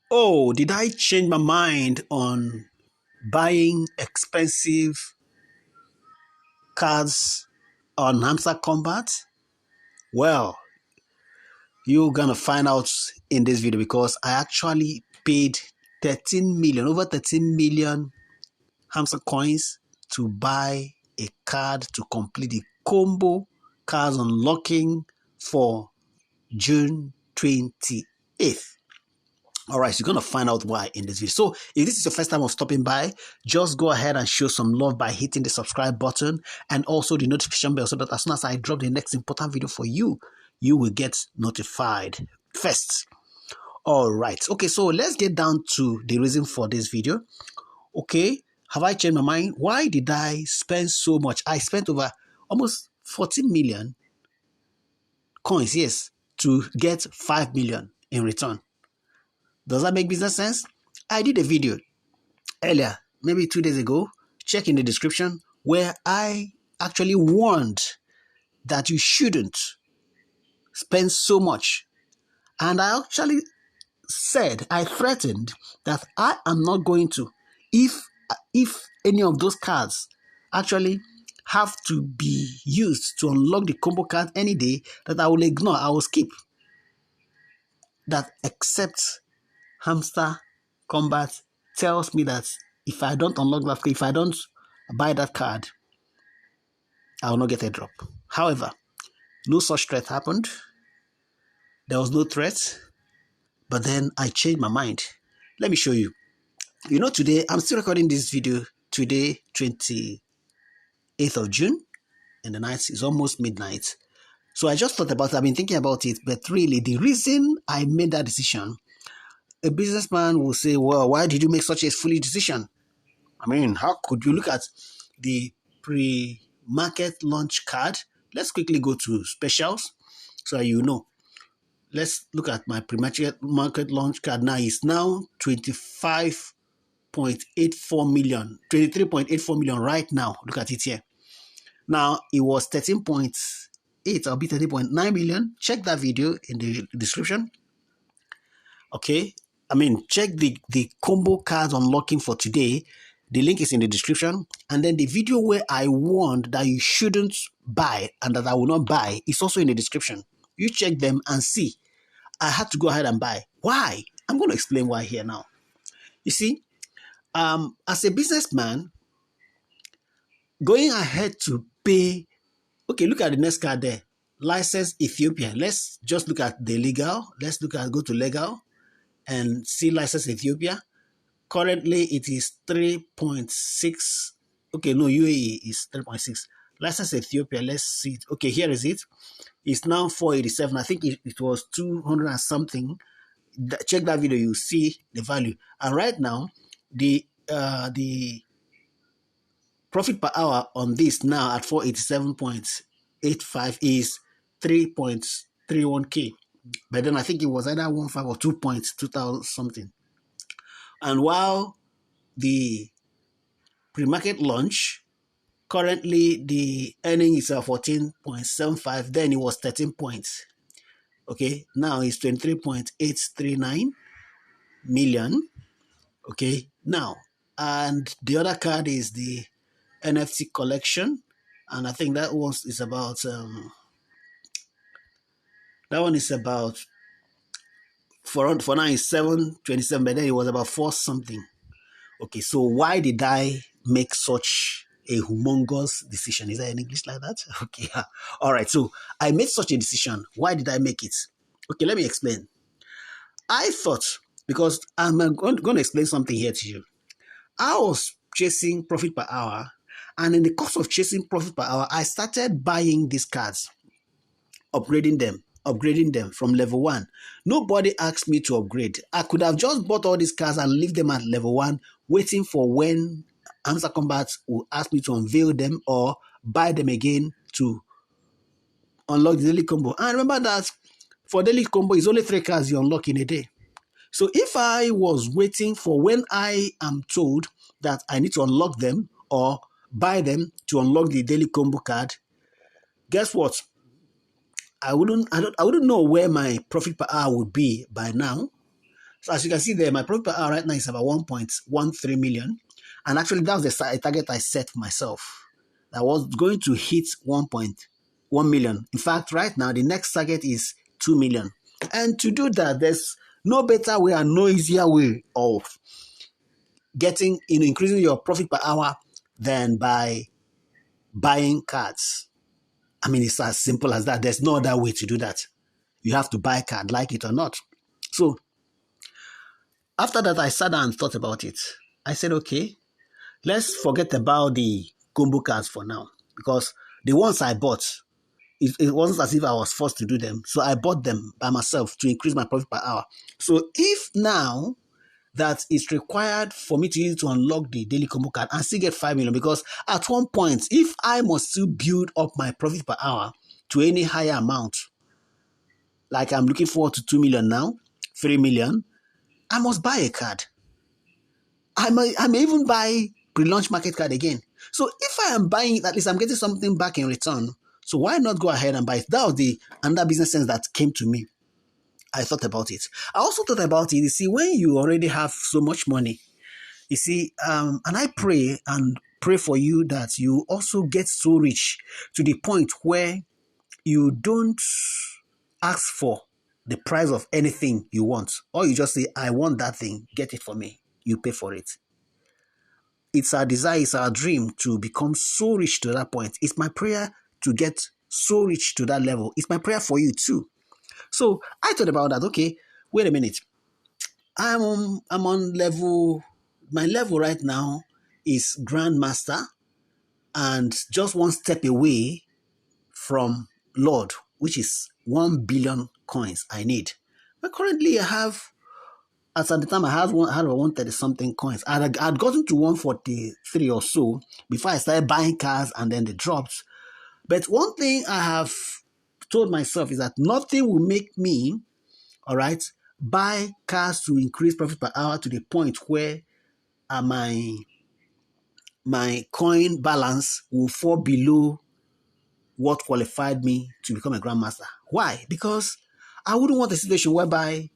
Oh, did I change my mind on buying expensive cards on Hamster Kombat? Well, you're gonna find out in this video because I actually paid 13 million, over 13 million Hamster coins to buy a card to complete the combo cards unlocking for June 28th. All right, so you're going to find out why in this video. So if this is your first time of stopping by, just go ahead and show some love by hitting the subscribe button and also the notification bell so that as soon as I drop the next important video for you, you will get notified first. All right. Okay, so let's get down to the reason for this video. Okay, have I changed my mind? Why did I spend so much? I spent over almost 14 million coins, yes, to get 5 million in return. Does that make business sense? I did a video earlier, maybe 2 days ago. Check in the description where I actually warned that you shouldn't spend so much. And I actually said, I threatened that I am not going to, if any of those cards actually have to be used to unlock the combo card any day, that I will ignore, I will skip. That except Hamster Kombat tells me that if I don't unlock that, if I don't buy that card, I will not get a drop. However, no such threat happened. There was no threat, but then I changed my mind. Let me show you. You know, today, I'm still recording this video today, 28th of June, and the night is almost midnight. So I just thought about it, I've been thinking about it, but really the reason I made that decision, a businessman will say, well, why did you make such a foolish decision? I mean, how could you look at the pre-market launch card? Let's quickly go to specials so you know. Let's look at my pre-market launch card now. It's now 25.84 million, 23.84 million right now. Look at it here. Now, it was 13.8, I'll be 13.9 million. Check that video in the description. Okay. I mean, check the combo cards unlocking for today. The link is in the description. And then the video where I warned that you shouldn't buy and that I will not buy is also in the description. You check them and see. I had to go ahead and buy. Why? I'm going to explain why here now. You see, as a businessman, going ahead to pay, okay, look at the next card there. License Ethiopia. Let's just look at the legal. Let's go to legal and see license Ethiopia. Currently, it is 3.6. Okay, no, UAE is 3.6. License Ethiopia, let's see it. Okay, here is it. It's now 487. I think it was 200 and something. Check that video, you see the value. And right now, the profit per hour on this now at 487.85 is 3.31K. But then I think it was either 1.5 or 2,000 something. And while the pre-market launch, currently the earning is 14.75, then it was 13 points. Okay, now it's 23.839 million. Okay, now, and the other card is the NFT collection, and I think that one is about for now it's 727, but then it was about 4 something. Okay, so why did I make such a humongous decision? Is there an English like that? Okay, all right. So I made such a decision. Why did I make it? Okay, let me explain. I thought, because I'm going to explain something here to you. I was chasing profit per hour, and in the course of chasing profit per hour, I started buying these cards, upgrading them from level 1. Nobody asked me to upgrade. I could have just bought all these cards and leave them at level 1, waiting for when Hamster Kombat will ask me to unveil them or buy them again to unlock the daily combo. And remember that for daily combo, it's only 3 cards you unlock in a day. So if I was waiting for when I am told that I need to unlock them or buy them to unlock the daily combo card, guess what? I wouldn't know where my profit per hour would be by now. So as you can see there, my profit per hour right now is about 1.13 million. And actually, that was the target I set for myself. I was going to hit 1.1 million. In fact, right now, the next target is 2 million. And to do that, there's no better way and no easier way of getting, increasing your profit per hour than by buying cards. I mean, it's as simple as that. There's no other way to do that. You have to buy a card, like it or not. So after that, I sat down and thought about it. I said, okay, let's forget about the combo cards for now, because the ones I bought, it wasn't as if I was forced to do them. So I bought them by myself to increase my profit per hour. So if now that it's required for me to use it to unlock the daily combo card and still get 5 million, because at one point, if I must still build up my profit per hour to any higher amount, like I'm looking forward to 2 million now, 3 million, I must buy a card. I may even buy pre-launch market card again. So if I am buying it, at least I'm getting something back in return. So why not go ahead and buy it? That was the another business sense that came to me. I thought about it. I also thought about it. You see, when you already have so much money, you see, and I pray for you that you also get so rich to the point where you don't ask for the price of anything you want, or you just say, I want that thing, get it for me. You pay for it. It's our desire, it's our dream to become so rich to that point. It's my prayer to get so rich to that level. It's my prayer for you too. So I thought about that. Okay, wait a minute. I'm on level, my level right now is Grandmaster and just one step away from Lord, which is 1 billion coins I need. But currently I have, as at the time I had 130 something coins. I'd gotten to 143 or so before I started buying cars and then they dropped. But one thing I have told myself is that nothing will make me, all right, buy cars to increase profit per hour to the point where my coin balance will fall below what qualified me to become a grandmaster. Why? Because I wouldn't want a situation whereby,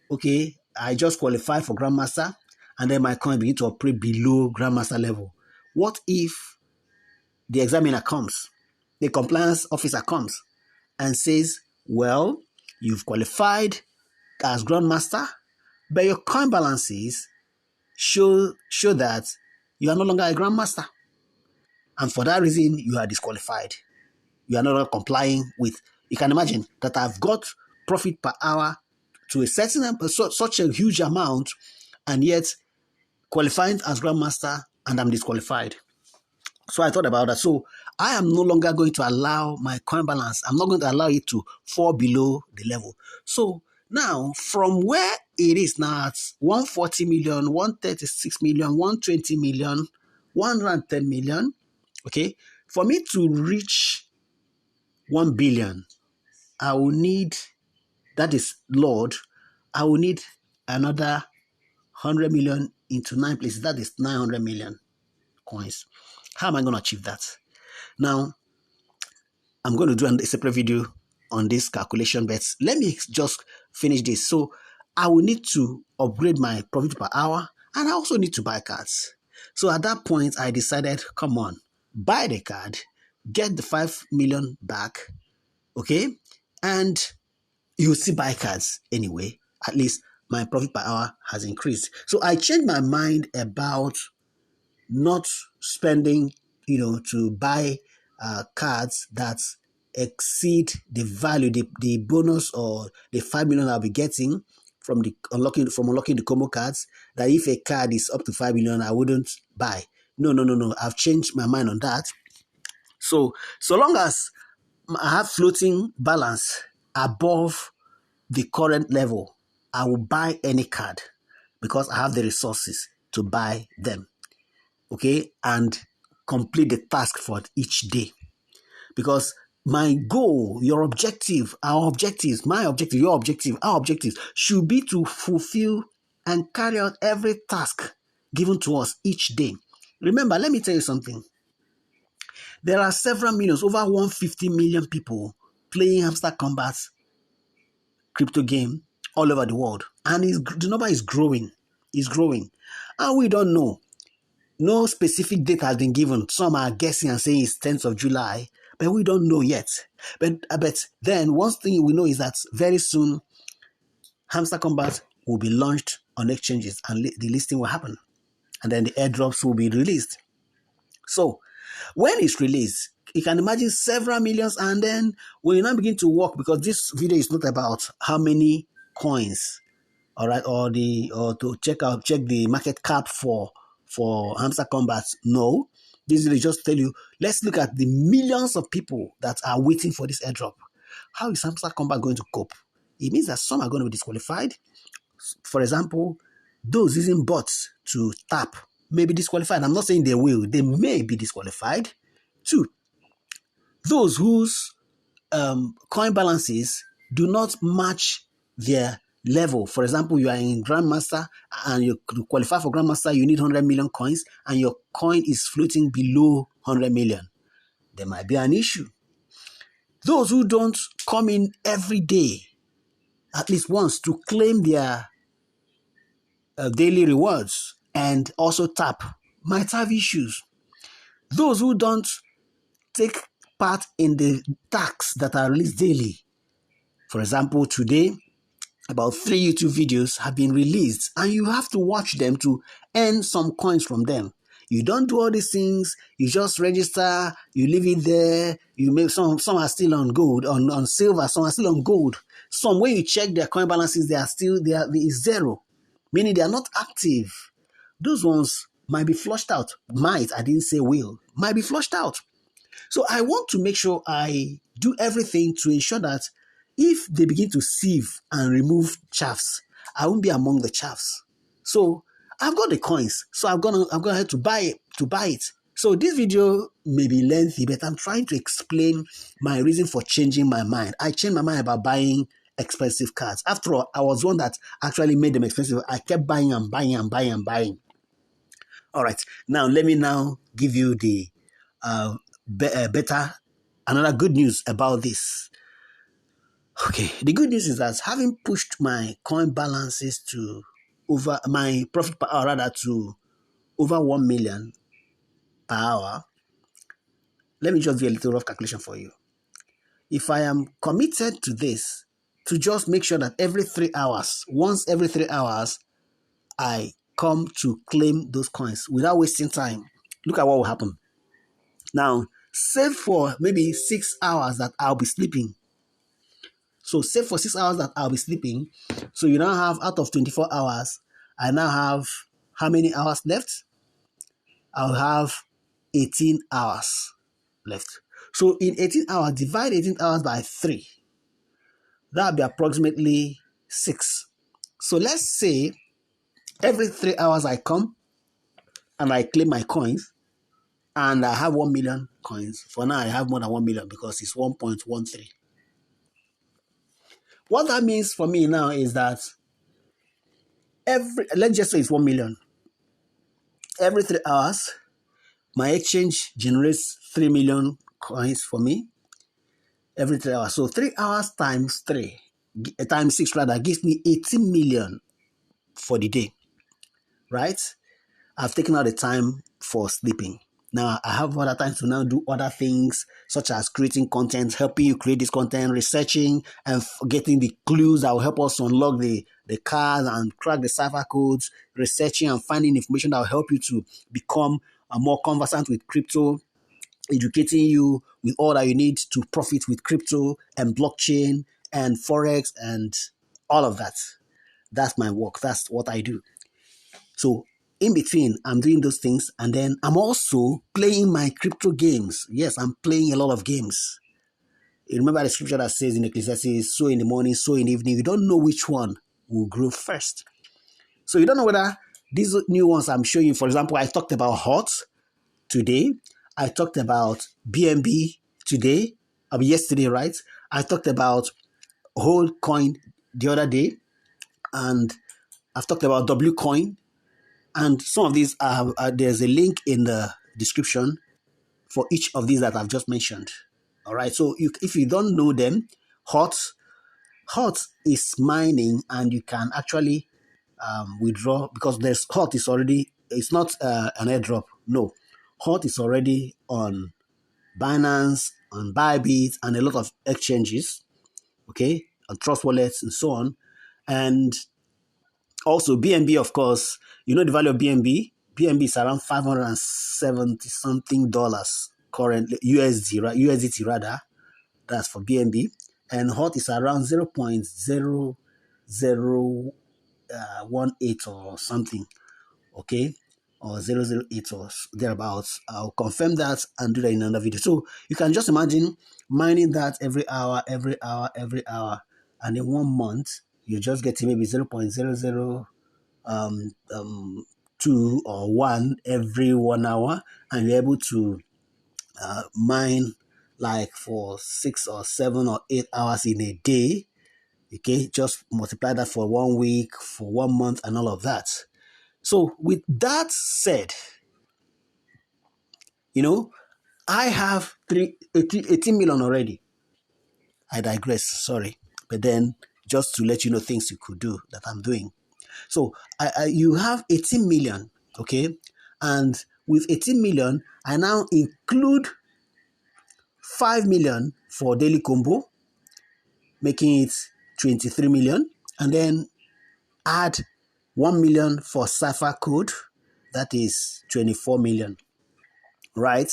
okay, I just qualify for grandmaster and then my coin begin to operate below grandmaster level. What if the examiner comes, the compliance officer comes and says, well, you've qualified as grandmaster, but your coin balances show that you are no longer a grandmaster. And for that reason, you are disqualified. You are no longer complying with, you can imagine that I've got profit per hour to a certain, such a huge amount, and yet qualifying as grandmaster and I'm disqualified. So I thought about that. So I am no longer going to allow my coin balance, I'm not going to allow it to fall below the level. So now, from where it is now at 140 million, 136 million, 120 million, 110 million, okay, for me to reach 1 billion, I will need, that is Lord, I will need another 100 million into 9 places. That is 900 million coins. How am I going to achieve that? Now, I'm going to do a separate video on this calculation, but let me just finish this. So I will need to upgrade my profit per hour, and I also need to buy cards. So at that point, I decided, come on, buy the card, get the 5 million back, okay? And you still buy cards anyway. At least my profit per hour has increased. So I changed my mind about not spending, to buy cards that exceed the value, the bonus or the 5 million I'll be getting from unlocking the combo cards. That if a card is up to 5 million, I wouldn't buy. No. I've changed my mind on that. So long as I have floating balance above the current level, I will buy any card because I have the resources to buy them. Okay, and complete the task for each day. Because my goal, your objective, our objectives, my objective, your objective, our objectives should be to fulfill and carry out every task given to us each day. Remember, let me tell you something. There are several millions, over 150 million people playing Hamster Kombat crypto game all over the world. and the number is growing. It's growing. And we don't know. No specific date has been given. Some are guessing and saying it's 10th of July, but we don't know yet. But then one thing we know is that very soon, Hamster Kombat will be launched on exchanges and the listing will happen. And then the airdrops will be released. So when it's released, you can imagine several millions, and then when you now begin to work, because this video is not about how many coins, all right, or to check the market cap for Hamster Kombat. No, this will just tell you, let's look at the millions of people that are waiting for this airdrop. How is Hamster Kombat going to cope? It means that some are going to be disqualified. For example, those using bots to tap may be disqualified. I'm not saying they will. They may be disqualified. Two, those whose coin balances do not match their level. For example, you are in Grandmaster and you qualify for Grandmaster, you need 100 million coins and your coin is floating below 100 million. There might be an issue. Those who don't come in every day, at least once, to claim their daily rewards and also tap, might have issues. Those who don't take part in the tasks that are released daily. For example, today, about 3 YouTube videos have been released and you have to watch them to earn some coins from them. You don't do all these things, you just register, you leave it there, you make some are still on gold, on silver, some are still on gold. Some, when you check their coin balances, there is zero, meaning they are not active. Those ones might be flushed out. I didn't say will, might be flushed out. So I want to make sure I do everything to ensure that if they begin to sieve and remove chaffs, I won't be among the chaffs. So I've got the coins, so I'm gonna have to buy it. So this video may be lengthy, but I'm trying to explain my reason for changing my mind. I changed my mind about buying expensive cards. After all, I was one that actually made them expensive. I kept buying and buying and buying and buying. All right, now let me give you the another good news about this. Okay, the good news is that having pushed my coin balances to over my profit per hour, rather, to over 1 million per hour, let me just do a little rough calculation for you. If I am committed to this, to just make sure that once every 3 hours, I come to claim those coins without wasting time, look at what will happen. Now, save for maybe 6 hours that I'll be sleeping. So save for 6 hours that I'll be sleeping. So you now have, out of 24 hours, I now have how many hours left? I'll have 18 hours left. So in 18 hours, divide 18 hours by 3. That'll be approximately 6. So let's say every 3 hours I come and I claim my coins and I have 1 million coins. For now, I have more than 1 million because it's 1.13. What that means for me now is that let's just say it's 1 million. Every 3 hours, my exchange generates 3 million coins for me every 3 hours. So 3 hours times 6 rather, gives me 18 million for the day, right? I've taken out the time for sleeping. Now, I have other time to now do other things, such as creating content, helping you create this content, researching and getting the clues that will help us unlock the cards and crack the cipher codes, researching and finding information that will help you to become more conversant with crypto, educating you with all that you need to profit with crypto and blockchain and Forex and all of that. That's my work. That's what I do. So in between, I'm doing those things, and then I'm also playing my crypto games. Yes, I'm playing a lot of games. You remember the scripture that says in Ecclesiastes, sow in the morning, sow in the evening. You don't know which one will grow first. So you don't know whether these new ones I'm showing you, for example, I talked about HOT today. I talked about BNB today, yesterday, right? I talked about whole coin the other day, and I've talked about W coin. And some of these there's a link in the description for each of these that I've just mentioned. All right. So if you don't know them, HOT, Hot is mining, and you can actually withdraw, because there's Hot is already, it's not an airdrop. No, Hot is already on Binance, on Bybit, and a lot of exchanges, okay, on Trust Wallets and so on. And also BNB, of course, you know the value of BNB? BNB is around 570 something dollars currently, USD, right? USDT rather. That's for BNB. And Hot is around 0.0018 or something, okay? Or 0.008 or thereabouts. I'll confirm that and do that in another video. So you can just imagine mining that every hour, every hour, every hour. And in 1 month, you just get maybe 0.00 2 or 1 every 1 hour, and you're able to mine like for 6 or 7 or 8 hours in a day. Okay, just multiply that for 1 week, for 1 month, and all of that. So with that said, I have 18 million already. I digress, sorry. But then just to let you know things you could do that I'm doing. So you have 18 million, okay? And with 18 million, I now include 5 million for daily combo, making it 23 million. And then add 1 million for cipher code, that is 24 million, right?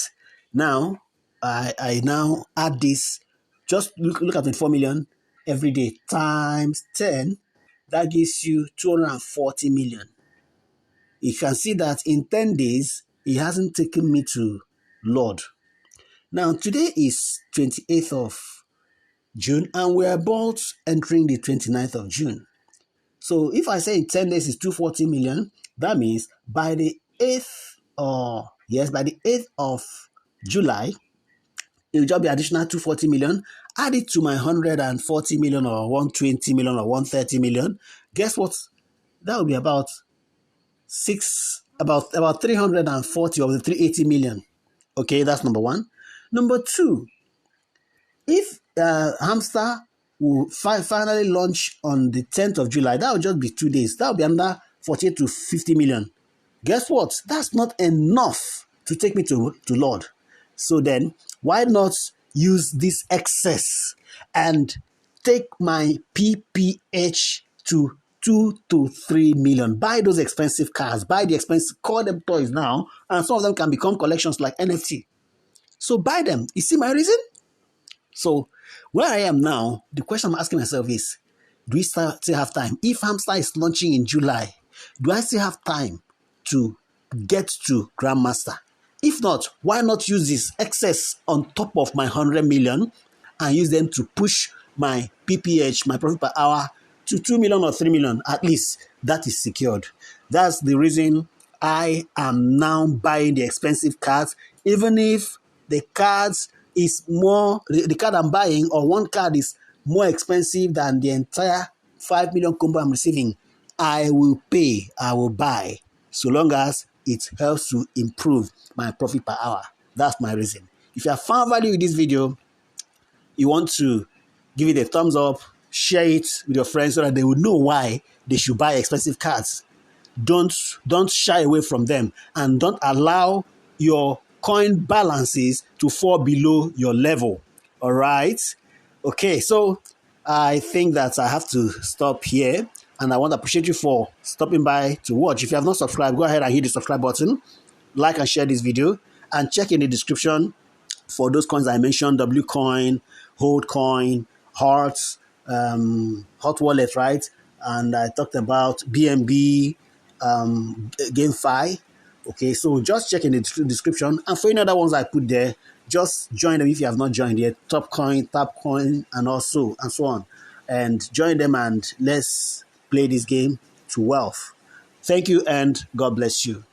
Now, I now add this, just look at 24 million every day times 10, that gives you 240 million. You can see that in 10 days, it hasn't taken me to Lord. Now, today is 28th of June, and we're about entering the 29th of June. So if I say in 10 days is 240 million, that means by the 8th, by the 8th of July, it will just be additional 240 million. Add it to my 140 million or 120 million or 130 million. Guess what? That will be about 340 of the 380 million. Okay, that's number one. Number two, if Hamster will finally launch on the 10th of July, that will just be 2 days. That will be under 48 to 50 million. Guess what? That's not enough to take me to Lord. So then, why not use this excess and take my PPH to 2 to 3 million? Buy those expensive cars, buy the expensive, call them toys now, and some of them can become collections like NFT. So buy them. You see my reason? So where I am now, the question I'm asking myself is, do we still have time? If Hamster is launching in July, do I still have time to get to Grandmaster? If not, why not use this excess on top of my 100 million and use them to push my PPH, my profit per hour, to 2 million or 3 million? At least that is secured. That's the reason I am now buying the expensive cards, even if the cards is more, the card I'm buying, or one card is more expensive than the entire 5 million combo I'm receiving. I will pay, I will buy, so long as it helps to improve my profit per hour. That's my reason. If you have found value with this video, you want to give it a thumbs up, share it with your friends so that they will know why they should buy expensive cards. Don't shy away from them, and don't allow your coin balances to fall below your level. All right? Okay, so I think that I have to stop here, and I want to appreciate you for stopping by to watch. If you have not subscribed, go ahead and hit the subscribe button, like and share this video, and check in the description for those coins I mentioned: W coin, Hold coin, Hearts, Hot Wallet, right? And I talked about BNB, GameFi. Okay, so just check in the description, and for any other ones I put there, just join them if you have not joined yet. Top coin, Tap coin, and so on, and join them, and let's play this game to wealth. Thank you, and God bless you.